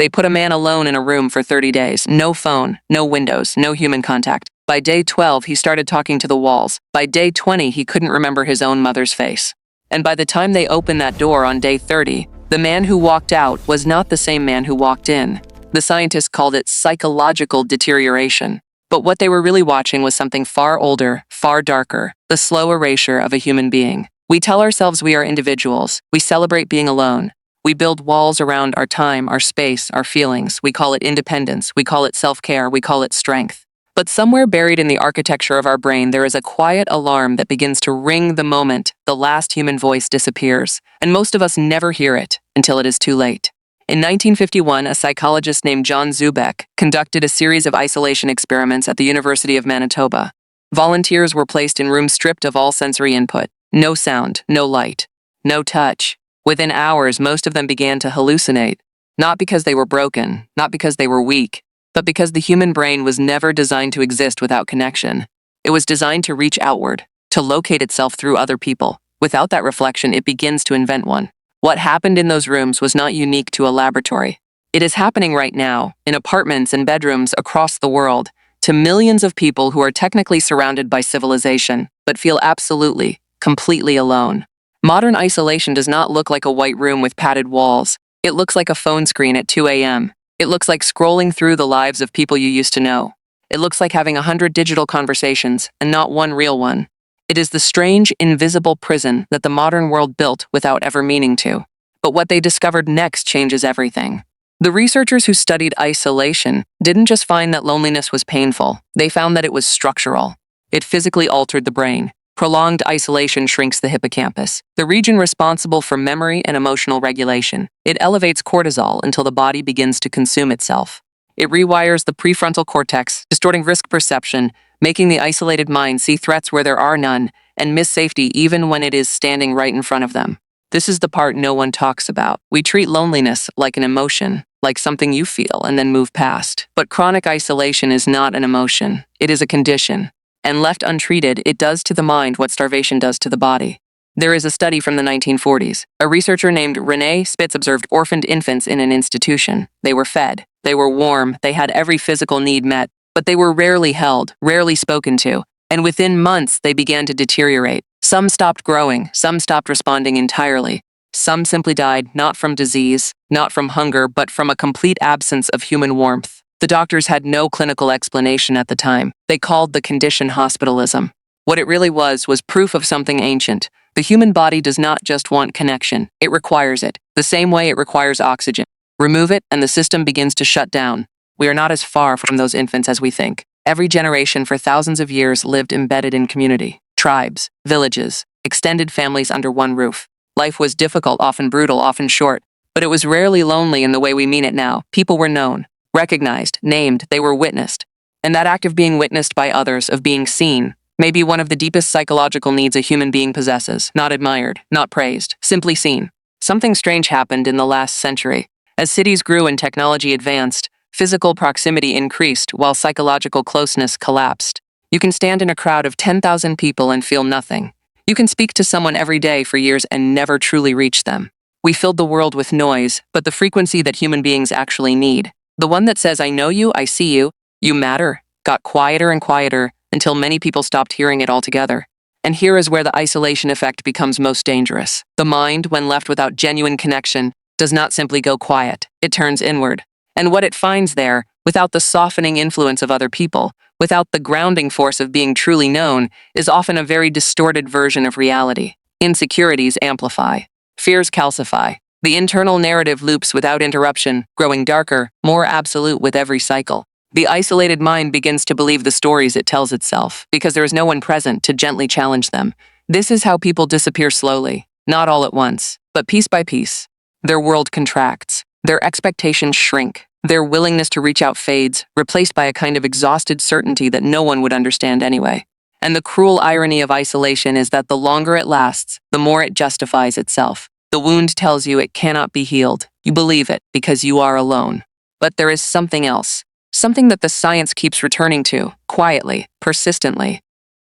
They put a man alone in a room for 30 days. No phone, no windows, no human contact. By day 12, he started talking to the walls. By day 20, he couldn't remember his own mother's face. And by the time they opened that door on day 30, the man who walked out was not the same man who walked in. The scientists called it psychological deterioration. But what they were really watching was something far older, far darker, the slow erasure of a human being. We tell ourselves we are individuals. We celebrate being alone. We build walls around our time, our space, our feelings. We call it independence. We call it self-care. We call it strength. But somewhere buried in the architecture of our brain, there is a quiet alarm that begins to ring the moment the last human voice disappears, and most of us never hear it until it is too late. In 1951, a psychologist named John Zubek conducted a series of isolation experiments at the University of Manitoba. Volunteers were placed in rooms stripped of all sensory input. No sound, no light, no touch. Within hours, most of them began to hallucinate, not because they were broken, not because they were weak, but because the human brain was never designed to exist without connection. It was designed to reach outward, to locate itself through other people. Without that reflection, it begins to invent one. What happened in those rooms was not unique to a laboratory. It is happening right now, in apartments and bedrooms across the world, to millions of people who are technically surrounded by civilization, but feel absolutely, completely alone. Modern isolation does not look like a white room with padded walls. It looks like a phone screen at 2 a.m. It looks like scrolling through the lives of people you used to know. It looks like having 100 digital conversations and not one real one. It is the strange, invisible prison that the modern world built without ever meaning to. But what they discovered next changes everything. The researchers who studied isolation didn't just find that loneliness was painful. They found that it was structural. It physically altered the brain. Prolonged isolation shrinks the hippocampus, the region responsible for memory and emotional regulation. It elevates cortisol until the body begins to consume itself. It rewires the prefrontal cortex, distorting risk perception, making the isolated mind see threats where there are none, and miss safety even when it is standing right in front of them. This is the part no one talks about. We treat loneliness like an emotion, like something you feel and then move past. But chronic isolation is not an emotion. It is a condition. And left untreated, it does to the mind what starvation does to the body. There is a study from the 1940s. A researcher named René Spitz observed orphaned infants in an institution. They were fed. They were warm. They had every physical need met. But they were rarely held, rarely spoken to. And within months, they began to deteriorate. Some stopped growing. Some stopped responding entirely. Some simply died, not from disease, not from hunger, but from a complete absence of human warmth. The doctors had no clinical explanation at the time. They called the condition hospitalism. What it really was proof of something ancient. The human body does not just want connection. It requires it, the same way it requires oxygen. Remove it, and the system begins to shut down. We are not as far from those infants as we think. Every generation for thousands of years lived embedded in community, tribes, villages, extended families under one roof. Life was difficult, often brutal, often short, but it was rarely lonely in the way we mean it now. People were known, recognized, named, they were witnessed. And that act of being witnessed by others, of being seen, may be one of the deepest psychological needs a human being possesses. Not admired, not praised, simply seen. Something strange happened in the last century. As cities grew and technology advanced, physical proximity increased while psychological closeness collapsed. You can stand in a crowd of 10,000 people and feel nothing. You can speak to someone every day for years and never truly reach them. We filled the world with noise, but the frequency that human beings actually need, the one that says, I know you, I see you, you matter, got quieter and quieter until many people stopped hearing it altogether. And here is where the isolation effect becomes most dangerous. The mind, when left without genuine connection, does not simply go quiet. It turns inward. And what it finds there, without the softening influence of other people, without the grounding force of being truly known, is often a very distorted version of reality. Insecurities amplify. Fears calcify. The internal narrative loops without interruption, growing darker, more absolute with every cycle. The isolated mind begins to believe the stories it tells itself, because there is no one present to gently challenge them. This is how people disappear slowly, not all at once, but piece by piece. Their world contracts. Their expectations shrink. Their willingness to reach out fades, replaced by a kind of exhausted certainty that no one would understand anyway. And the cruel irony of isolation is that the longer it lasts, the more it justifies itself. The wound tells you it cannot be healed. You believe it because you are alone. But there is something else, something that the science keeps returning to, quietly, persistently.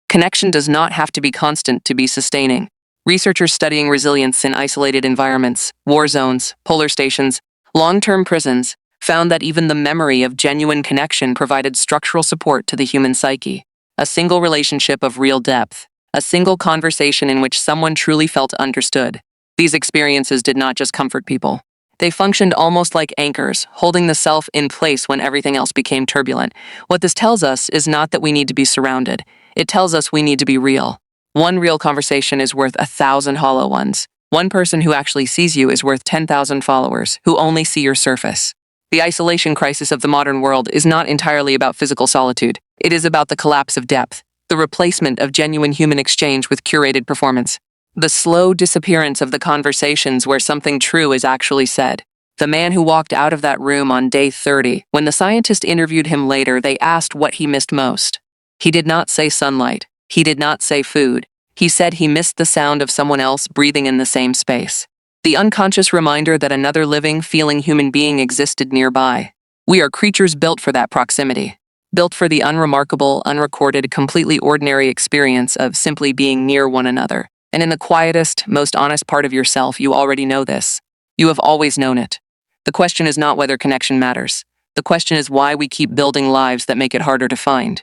Connection does not have to be constant to be sustaining. Researchers studying resilience in isolated environments, war zones, polar stations, long-term prisons, found that even the memory of genuine connection provided structural support to the human psyche. A single relationship of real depth, a single conversation in which someone truly felt understood. These experiences did not just comfort people. They functioned almost like anchors, holding the self in place when everything else became turbulent. What this tells us is not that we need to be surrounded. It tells us we need to be real. One real conversation is worth 1,000 hollow ones. One person who actually sees you is worth 10,000 followers who only see your surface. The isolation crisis of the modern world is not entirely about physical solitude. It is about the collapse of depth, the replacement of genuine human exchange with curated performance. The slow disappearance of the conversations where something true is actually said. The man who walked out of that room on day 30, when the scientist interviewed him later, they asked what he missed most. He did not say sunlight. He did not say food. He said he missed the sound of someone else breathing in the same space. The unconscious reminder that another living, feeling human being existed nearby. We are creatures built for that proximity. Built for the unremarkable, unrecorded, completely ordinary experience of simply being near one another. And in the quietest, most honest part of yourself, you already know this. You have always known it. The question is not whether connection matters. The question is why we keep building lives that make it harder to find.